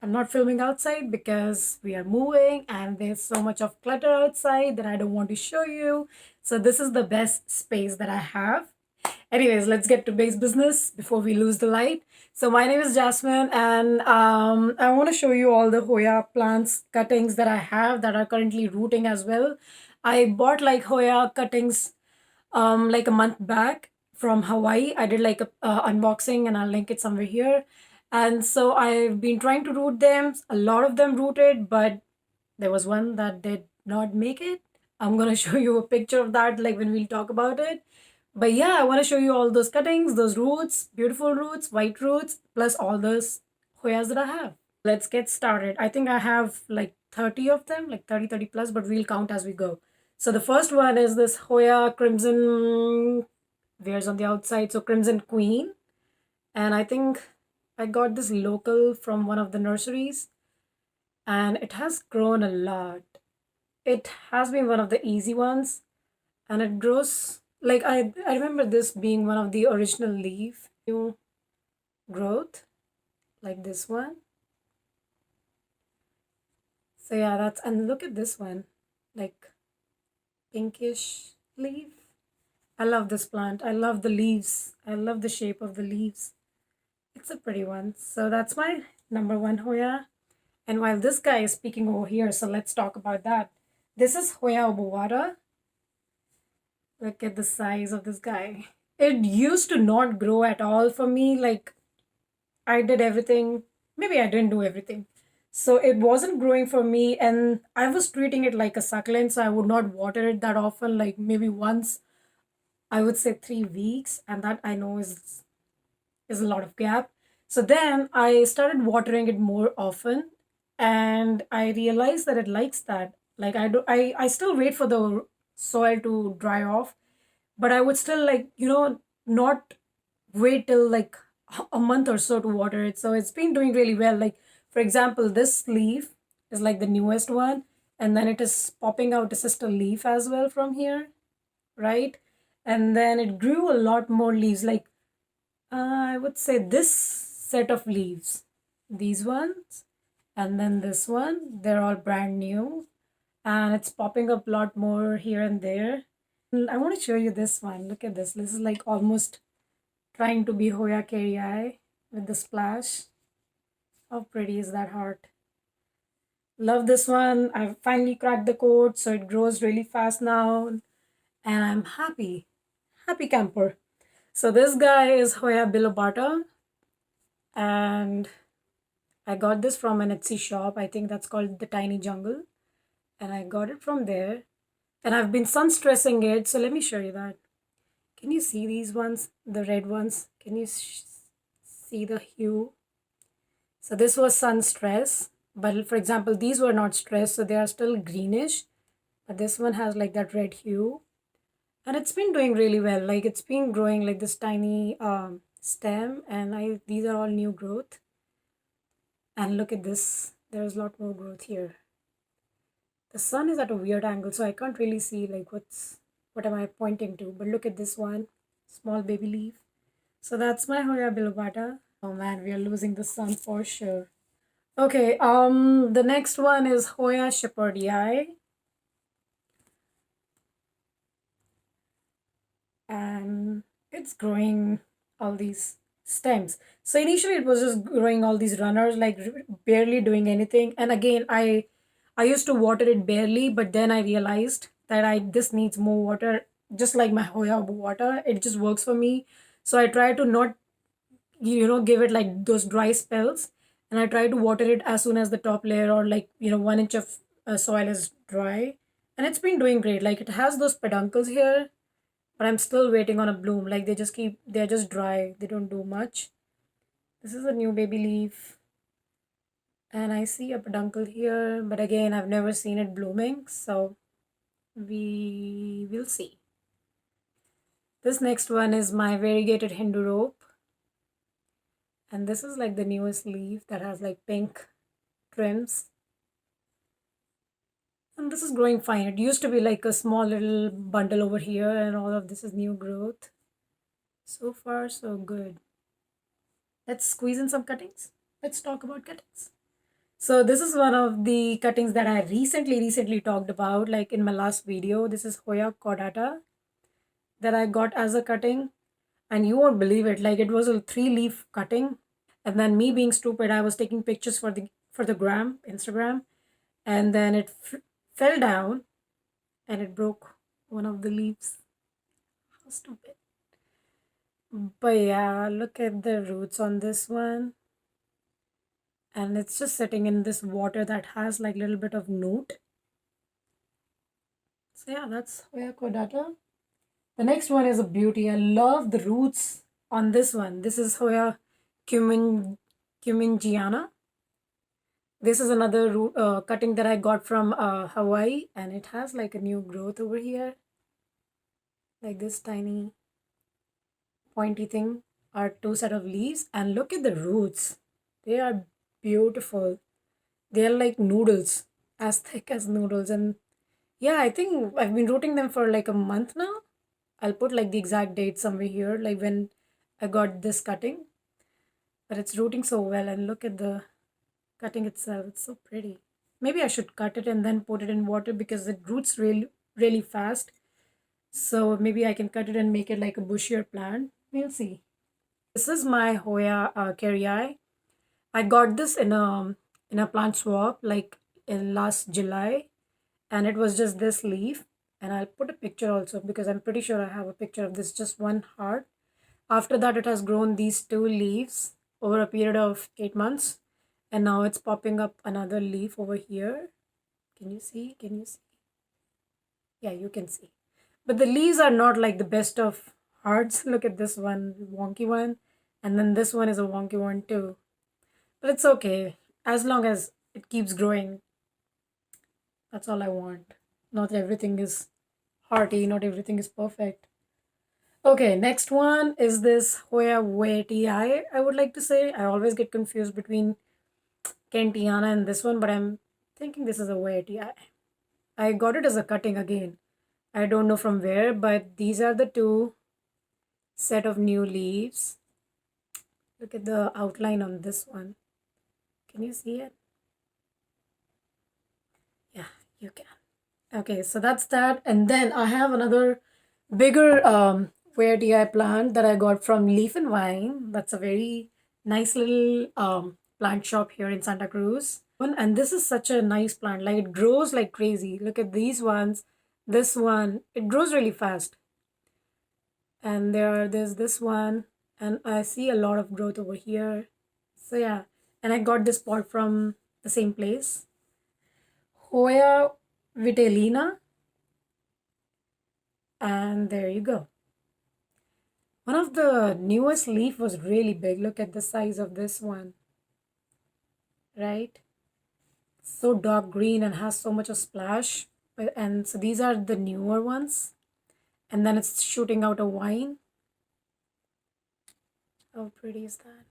I'm not filming outside because we are moving and there's so much of clutter outside that I don't want to show you. So this is the best space that I have. Anyways, let's get to base business before we lose the light. So my name is Jasmine, and I want to show you all the Hoya plants cuttings that I have that are currently rooting as well. I bought like Hoya cuttings like a month back from Hawaii. I did like a unboxing, and I'll link it somewhere here. And so I've been trying to root them. A lot of them rooted, but there was one that did not make it. I'm gonna show you a picture of that like when we'll talk about it. But yeah, I want to show you all those cuttings, those roots, beautiful roots, white roots, plus all those Hoyas that I have. Let's get started. I think I have like 30 of them, like 30 plus, but we'll count as we go. So the first one is this Hoya Crimson, there's on the outside, so Crimson Queen. And I think I got this local from one of the nurseries, and it has grown a lot. It has been one of the easy ones, and it grows like I remember this being one of the original leaf new growth, like this one. So yeah, that's, and look at this one, like pinkish leaf. I love this plant. I love the leaves. I love the shape of the leaves. It's a pretty one. So that's my number one Hoya. And while this guy is speaking over here, so let's talk about that. This is Hoya obovata. Look at the size of this guy. It used to not grow at all for me. Like I did everything. Maybe I didn't do everything. So it wasn't growing for me, and I was treating it like a succulent, so I would not water it that often, like maybe once, I would say 3 weeks, and that I know is a lot of gap. So then I started watering it more often, and I realized that it likes that. Like I still wait for the soil to dry off, but I would still like, not wait till like a month or so to water it. So it's been doing really well. Like for example, this leaf is like the newest one, and then it is popping out a sister leaf as well from here, right? And then it grew a lot more leaves. Like I would say this set of leaves, these ones, and then this one, they're all brand new, and it's popping up a lot more here and there. I want to show you this one. Look at this. This is like almost trying to be Hoya Carey with the splash. How pretty is that heart? Love this one. I've finally cracked the code, so it grows really fast now, and I'm happy. Happy camper. So this guy is Hoya bilobata, and I got this from an Etsy shop. I think that's called the Tiny Jungle, and I got it from there. And I've been sun stressing it, so let me show you that. Can you see these ones, the red ones? Can you see the hue? So this was sun stress, but for example, these were not stressed, so they are still greenish, but this one has like that red hue, and it's been doing really well. Like it's been growing like this tiny stem, and I these are all new growth. And look at this, there's a lot more growth here. The sun is at a weird angle, so I can't really see like what am I pointing to. But look at this one, small baby leaf. So that's my Hoya bilobata. Oh man, we are losing the sun for sure. Okay, the next one is Hoya shepherdii, and it's growing all these stems. So initially it was just growing all these runners, like barely doing anything. And again, I used to water it barely, but then I realized that I this needs more water, just like my Hoya water. It just works for me. So I try to not give it like those dry spells, and I try to water it as soon as the top layer or like 1 inch of soil is dry, and it's been doing great. Like it has those peduncles here, but I'm still waiting on a bloom. Like they're just dry, they don't do much. This is a new baby leaf, and I see a peduncle here, but again I've never seen it blooming, so we will see. This next one is my variegated Hindu rope, and this is like the newest leaf that has like pink trims, and this is growing fine. It used to be like a small little bundle over here, and all of this is new growth. So far so good. Let's squeeze in some cuttings. Let's talk about cuttings. So this is one of the cuttings that I recently talked about, like in my last video. This is Hoya Cordata that I got as a cutting, and you won't believe it. Like, it was a 3 leaf cutting, and then me being stupid, I was taking pictures for the gram Instagram, and then it fell down and it broke one of the leaves. How stupid! But yeah, look at the roots on this one, and it's just sitting in this water that has like a little bit of newt. So yeah, that's Hoya Cordata. The next one is a beauty. I love the roots on this one. This is Hoya cumin cumingiana. This is another root cutting that I got from Hawaii, and it has like a new growth over here, like this tiny pointy thing are 2 set of leaves, and look at the roots. They are beautiful. They are like noodles, as thick as noodles, and yeah, I think I've been rooting them for like a month now. I'll put like the exact date somewhere here, like when I got this cutting. But it's rooting so well, and look at the cutting itself. It's so pretty. Maybe I should cut it and then put it in water because it roots really fast. So maybe I can cut it and make it like a bushier plant. We'll see. This is my Hoya carrii. I got this in a plant swap like in last July, and it was just this leaf. And I'll put a picture also because I'm pretty sure I have a picture of this, just one heart. After that, it has grown these 2 leaves over a period of 8 months, and now it's popping up another leaf over here. Can you see? Can you see? Yeah, you can see. But the leaves are not like the best of hearts. Look at this one, wonky one, and then this one is a wonky one too. But it's okay as long as it keeps growing. That's all I want. Not everything is hearty. Not everything is perfect. Okay, next one is this Hoya Waitii. I would like to say I always get confused between Kentiana and this one, but I'm thinking this is a Waitii. I got it as a cutting again. I don't know from where, but these are the 2 set of new leaves. Look at the outline on this one. Can you see it? Yeah, you can. Okay, so that's that. And then I have another bigger Where DI plant that I got from Leaf and Vine. That's a very nice little plant shop here in Santa Cruz. And this is such a nice plant. Like, it grows like crazy. Look at these ones. This one, it grows really fast. And there's this one, and I see a lot of growth over here. So yeah, and I got this pot from the same place. Hoya vitellina, and there you go. One of the newest leaf was really big. Look at the size of this one, right? So dark green and has so much of splash. And so these are the newer ones. And then it's shooting out a vine. How pretty is that?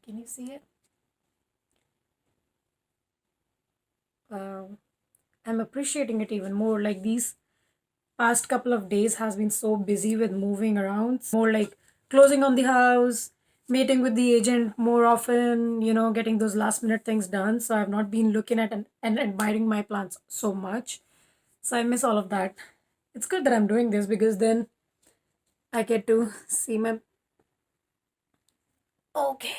Can you see it? Wow. I'm appreciating it even more. Like, these past couple of days has been so busy with moving around. More like closing on the house, meeting with the agent more often, getting those last minute things done. So I've not been looking at and admiring my plants so much. So I miss all of that. It's good that I'm doing this because then I get to see my. Okay.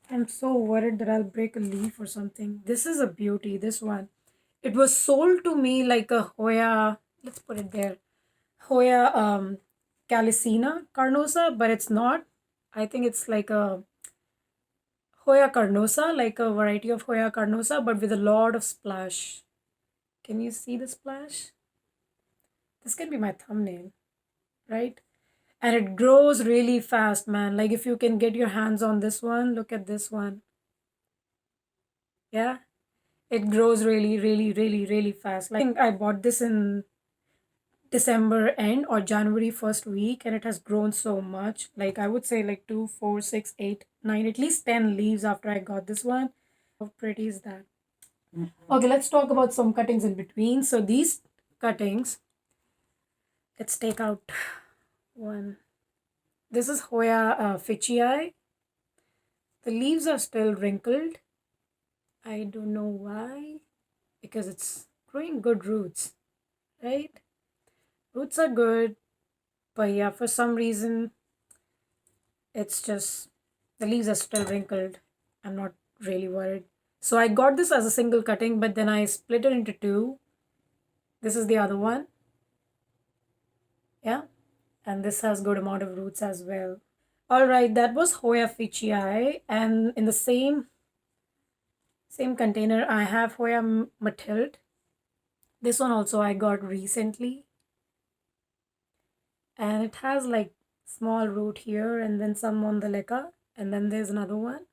I'm so worried that I'll break a leaf or something. This is a beauty, this one. It was sold to me like a Hoya, let's put it there, Hoya Calicina carnosa, but it's not. I think it's like a Hoya carnosa, like a variety of Hoya carnosa, but with a lot of splash. Can you see the splash? This can be my thumbnail, right? And it grows really fast, man. Like, if you can get your hands on this one, look at this one. Yeah, it grows really fast. Like, I think I bought this in December end or January first week, and it has grown so much. Like, I would say like 2, 4, 6, 8, 9, at least 10 leaves after I got this one. How pretty is that? Okay, let's talk about some cuttings in between. So these cuttings, let's take out one. This is Hoya Fitchii. The leaves are still wrinkled, I don't know why, because it's growing good roots, right? Roots are good, but yeah, for some reason, it's just the leaves are still wrinkled. I'm not really worried. So I got this as a single cutting, but then I split it into two. This is the other one, yeah, and this has good amount of roots as well. All right, that was Hoya Fichii, and in the same container, I have Hoya Mathilde. This one also I got recently, and it has like small root here and then some on the leca, and then there's another one.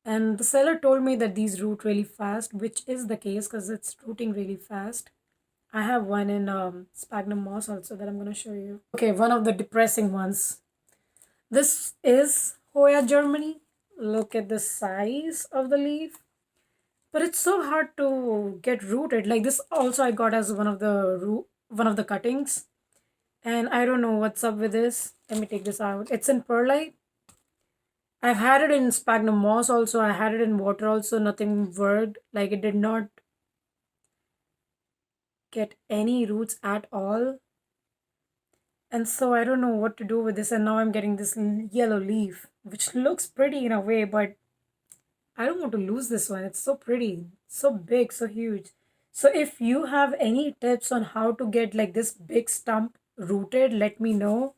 And the seller told me that these root really fast, which is the case because it's rooting really fast. I have one in sphagnum moss also that I'm going to show you. Okay, one of the depressing ones. This is Hoya Germany. Look at the size of the leaf. But it's so hard to get rooted. Like this also I got as one of the cuttings. And I don't know what's up with this. Let me take this out. It's in perlite. I've had it in sphagnum moss also. I had it in water also. Nothing worked. Like it did not get any roots at all. And so I don't know what to do with this. And now I'm getting this yellow leaf, which looks pretty in a way, but I don't want to lose this one. It's so pretty, so big, so huge. So if you have any tips on how to get like this big stump rooted, let me know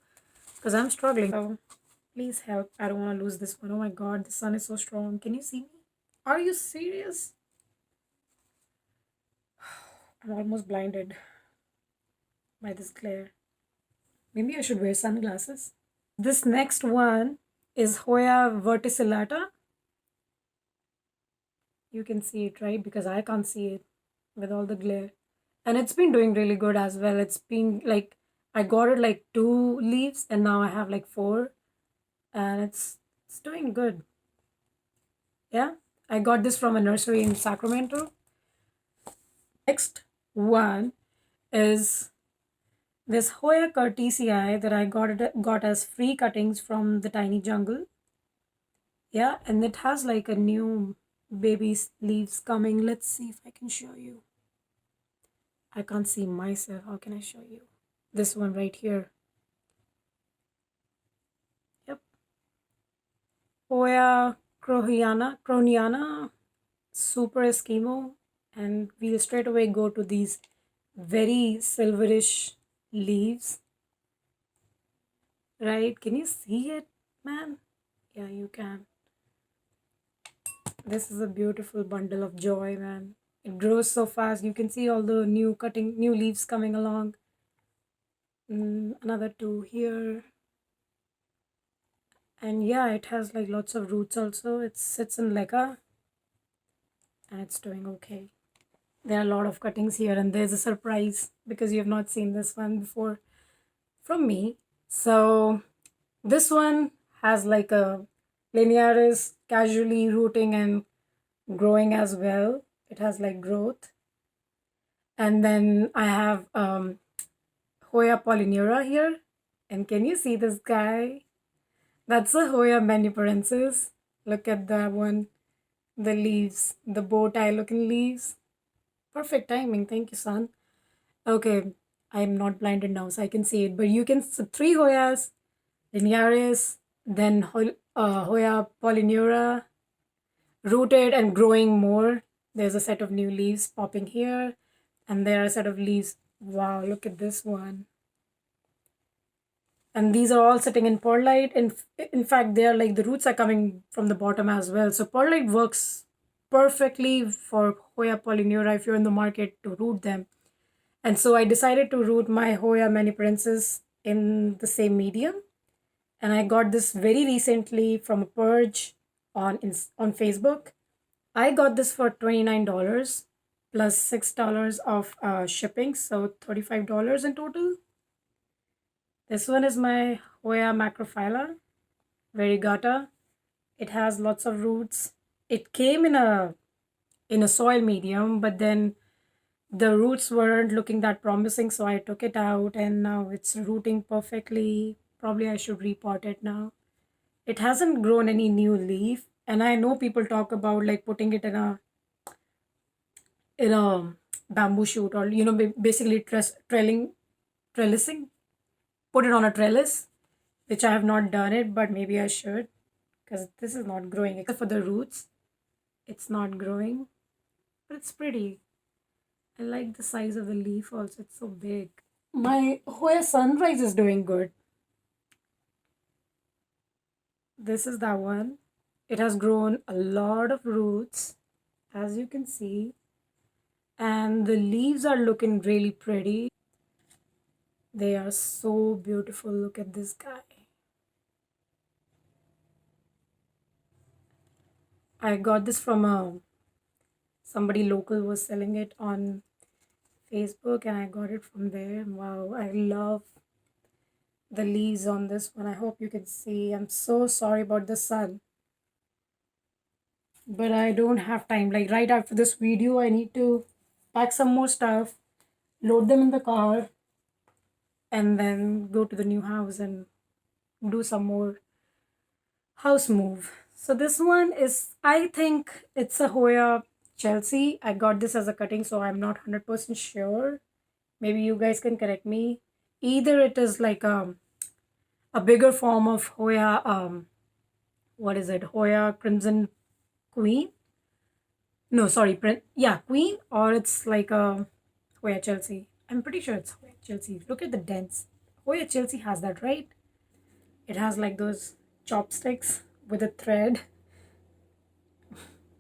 because I'm struggling. So please help. I don't want to lose this one. Oh my god, the sun is so strong. Can you see me? Are you serious? I'm almost blinded by this glare. Maybe I should wear sunglasses. This next one is Hoya verticillata. You can see it, right? Because I can't see it with all the glare. And it's been doing really good as well. It's been like I got it like two leaves and now I have like four and it's doing good. Yeah. I got this from a nursery in Sacramento. Next one is this Hoya Curtisii that I got as free cuttings from the Tiny Jungle. Yeah, and it has like a new baby leaves coming. Let's see if I can show you. I can't see myself. How can I show you? This one right here. Yep. Hoya croniana, super Eskimo. And we'll straight away go to these very silverish leaves. Right? Can you see it, man? Yeah, you can. This is a beautiful bundle of joy, man. It grows so fast. You can see all the new leaves coming along. Another two here. And yeah, it has like lots of roots also. It sits in leca and it's doing okay. There are a lot of cuttings here and there's a surprise because you have not seen this one before from me. So this one has like a linearis casually rooting and growing as well. It has like growth. And then I have Hoya polyneura here. And can you see this guy? That's a Hoya maniparensis. Look at that one. The leaves, the bow tie looking leaves. Perfect timing. Thank you, son. Okay, I'm not blinded now, so I can see it. But you can see three Hoyas, linearis, then Hoya polyneura, rooted and growing more. There's a set of new leaves popping here, and there are a set of leaves. Wow, look at this one. And these are all sitting in perlite. In fact, they are like the roots are coming from the bottom as well. So perlite works perfectly for Hoya polyneura if you're in the market to root them. And so I decided to root my Hoya maniparensis in the same medium. And I got this very recently from a purge on Facebook. I got this for $29 plus $6 of shipping, so $35 in total. This one is my Hoya macrophylla variegata. It has lots of roots. It came in a soil medium, but then the roots weren't looking that promising, so I took it out and now it's rooting perfectly. Probably I should repot it now. It hasn't grown any new leaf, And I know people talk about like putting it in a bamboo shoot, or basically trellising, put it on a trellis, which I have not done it, but maybe I should, because this is not growing except for the roots. It's not growing, but it's pretty. I like the size of the leaf also. It's so big. My Hoya sunrise is doing good. This is that one. It has grown a lot of roots, as you can see, and the leaves are looking really pretty. They are so beautiful. Look at this guy. I got this from somebody local was selling it on Facebook, and I got it from there. Wow, I love the leaves on this one. I hope you can see. I'm so sorry about the sun, but I don't have time. Like right after this video, I need to pack some more stuff, load them in the car, and then go to the new house and do some more house move. So this one is, I think it's a Hoya Chelsea. I got this as a cutting, so I'm not 100% sure. Maybe you guys can correct me. Either it is like a bigger form of Hoya, what is it? Hoya Crimson Queen? No, sorry, yeah, Queen, or it's like a Hoya Chelsea. I'm pretty sure it's Hoya Chelsea. Look at the dents. Hoya Chelsea has that, right? It has like those chopsticks with a thread.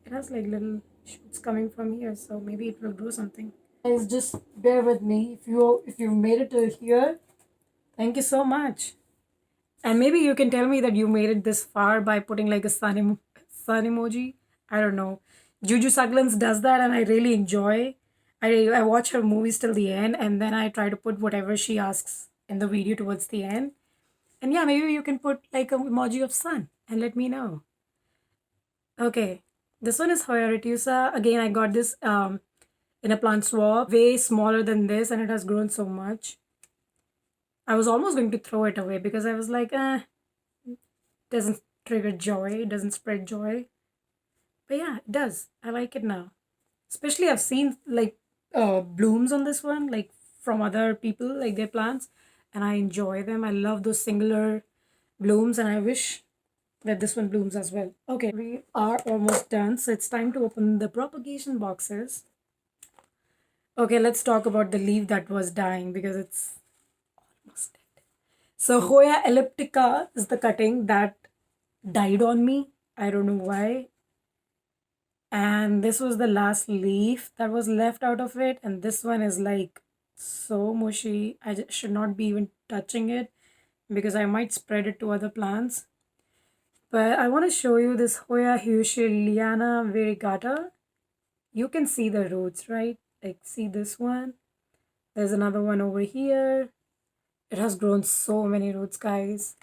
It has like little shoots coming from here, so maybe it will grow something. Guys, just bear with me. If you made it till here, thank you so much. And maybe you can tell me that you made it this far by putting like a sun emoji. I don't know. Juju Saglans does that, and I really enjoy. I watch her movies till the end, and then I try to put whatever she asks in the video towards the end. And yeah, maybe you can put like an emoji of sun and let me know. Okay, this one is Hoya retusa. Again, I got this in a plant swap, way smaller than this, and it has grown so much. I was almost going to throw it away because I was like, doesn't trigger joy, it doesn't spread joy. But yeah, it does. I like it now. Especially I've seen like blooms on this one, like from other people, like their plants, and I enjoy them. I love those singular blooms, and I wish that this one blooms as well. Okay, we are almost done, so it's time to open the propagation boxes. Okay, let's talk about the leaf that was dying because it's almost dead. So Hoya elliptica is the cutting that died on me. I don't know why. And this was the last leaf that was left out of it, and this one is like so mushy. I should not be even touching it because I might spread it to other plants. But I want to show you this Hoya Liana variegata. You can see the roots, right? Like, see this one? There's another one over here. It has grown so many roots, guys.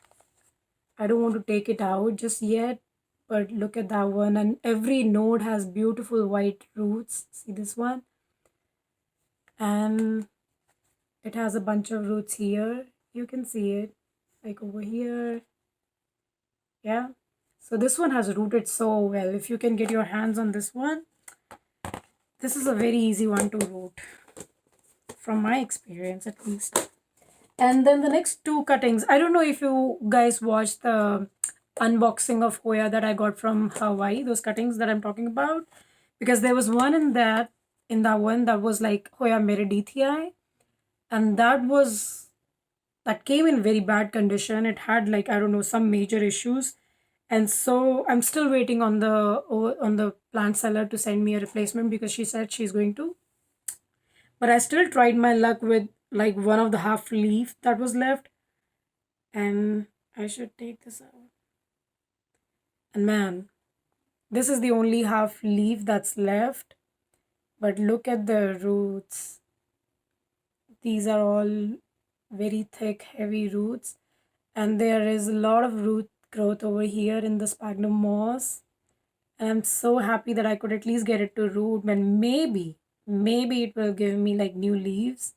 I don't want to take it out just yet, but look at that one. And every node has beautiful white roots. See this one? And it has a bunch of roots here. You can see it, like over here. Yeah. So this one has rooted so well. If you can get your hands on this one, this is a very easy one to root, from my experience at least. And then the next two cuttings, I don't know if you guys watched the unboxing of Hoya that I got from Hawaii, those cuttings that I'm talking about, because there was one in that one that was like Hoya meredithii, and that came in very bad condition. It had like, I don't know, some major issues, and so I'm still waiting on the plant seller to send me a replacement because she said she's going to. But I still tried my luck with like one of the half leaf that was left, and I should take this out. And man, this is the only half leaf that's left. But look at the roots. These are all very thick, heavy roots. And there is a lot of root growth over here in the sphagnum moss. And I'm so happy that I could at least get it to root. And maybe it will give me like new leaves.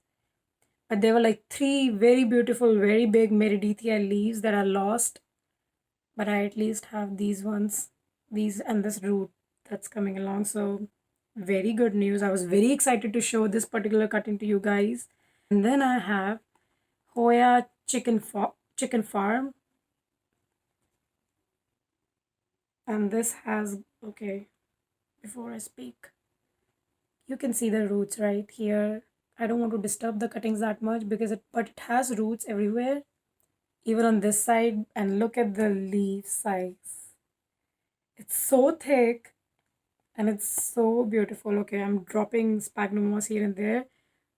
But there were like three very beautiful, very big meredithia leaves that are lost. But I at least have these ones these and this root that's coming along. So very good news. I was very excited to show this particular cutting to you guys. And then I have Hoya chicken farm, and this has, okay, before I speak, you can see the roots right here. I don't want to disturb the cuttings that much because it has roots everywhere, even on this side. And look at the leaf size. It's so thick and it's so beautiful. Okay, I'm dropping sphagnum moss here and there.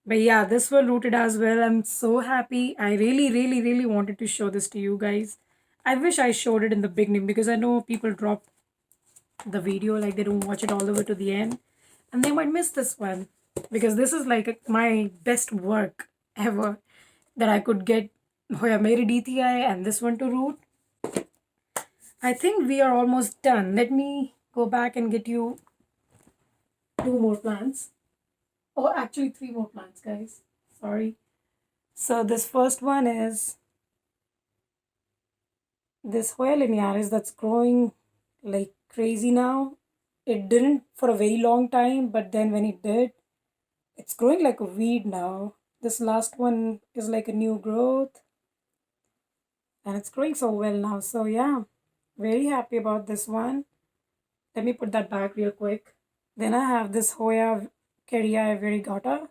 But yeah, this one rooted as well. I'm so happy. I really, really, really wanted to show this to you guys. I wish I showed it in the beginning because I know people drop the video, like they don't watch it all the way to the end, and they might miss this one because this is like my best work ever that I could get Hoya Meri DTI and this one to root. I think we are almost done. Let me go back and get you two more plants. Oh, actually, three more plants, guys. Sorry. So, this first one is this Hoya linearis that's growing like crazy now. It didn't for a very long time, but then when it did, it's growing like a weed now. This last one is like a new growth and it's growing so well now. So, yeah, very happy about this one. Let me put that back real quick. Then I have this Hoya Keria variegata.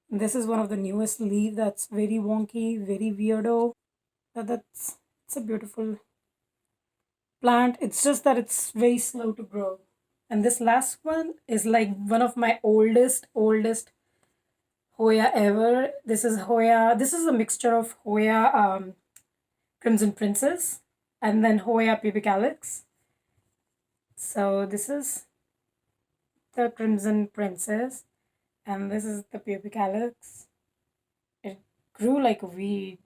This is one of the newest leaf that's very wonky, very weirdo. That's it's a beautiful plant. It's just that it's very slow to grow. And this last one is like one of my oldest Hoya ever. This is Hoya. This is a mixture of Hoya Crimson Princess and then Hoya Pubic Alex. So this is the Crimson Princess and this is the Pubic Alex. It grew like a weed.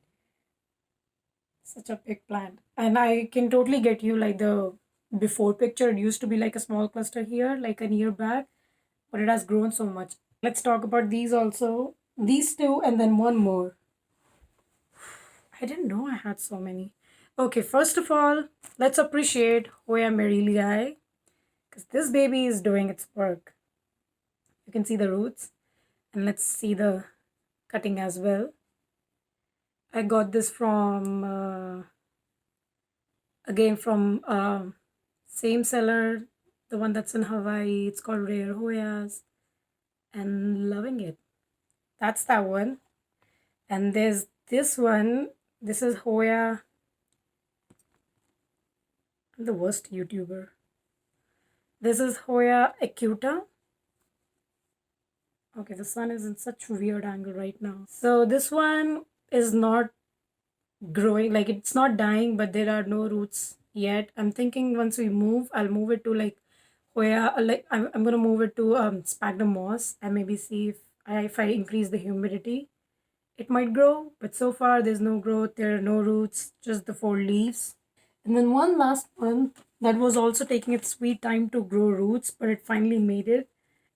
Such a big plant. And I can totally get you like the before picture. It used to be like a small cluster here, like a year back, but it has grown so much. Let's talk about these also. These two and then one more. I didn't know I had so many. Okay, first of all, let's appreciate Hoya Merrilii because this baby is doing its work. You can see the roots and let's see the cutting as well. I got this from again from same seller, the one that's in Hawaii. It's called Rare Hoyas and loving it. That's that one. And there's this one. This is Hoya. I'm the worst YouTuber. This is Hoya Acuta. Okay, the sun is in such a weird angle right now. So this one is not growing, like it's not dying, but there are no roots yet. I'm thinking once we move, I'll move it to like Hoya, like I'm gonna move it to sphagnum moss and maybe see if I increase the humidity, it might grow. But so far there's no growth, there are no roots, just the four leaves. And then one last one that was also taking its sweet time to grow roots, but it finally made it.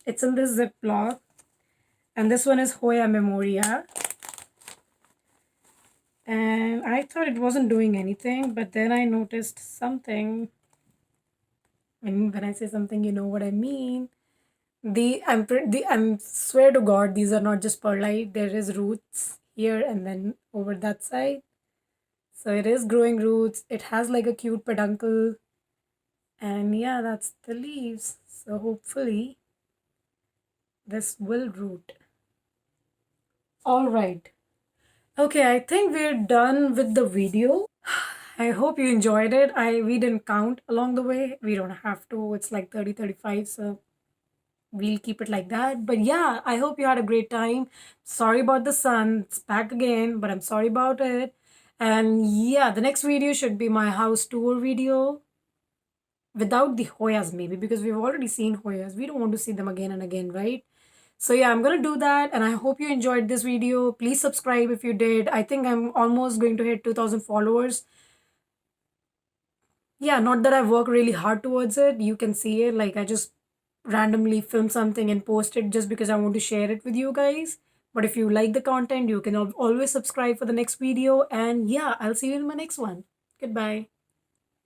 It's in this Ziploc. And this one is Hoya Memoria. And I thought it wasn't doing anything, but then I noticed something. And when I say something, you know what I mean. I'm swear to God, these are not just perlite. There is roots here and then over that side. So it is growing roots. It has like a cute peduncle. And yeah, that's the leaves. So hopefully this will root. All right. Okay, I think we're done with the video. I hope you enjoyed it. We didn't count along the way. We don't have to. It's like 30-35, so we'll keep it like that. But yeah, I hope you had a great time. Sorry about the sun. It's back again, but I'm sorry about it. And yeah, the next video should be my house tour video without the Hoyas maybe because we've already seen Hoyas. We don't want to see them again and again, right? So yeah, I'm gonna do that and I hope you enjoyed this video. Please subscribe if you did. I think I'm almost going to hit 2,000 followers. Yeah, not that I've worked really hard towards it. You can see it. Like I just randomly film something and post it just because I want to share it with you guys. But if you like the content, you can always subscribe for the next video. And yeah, I'll see you in my next one. Goodbye.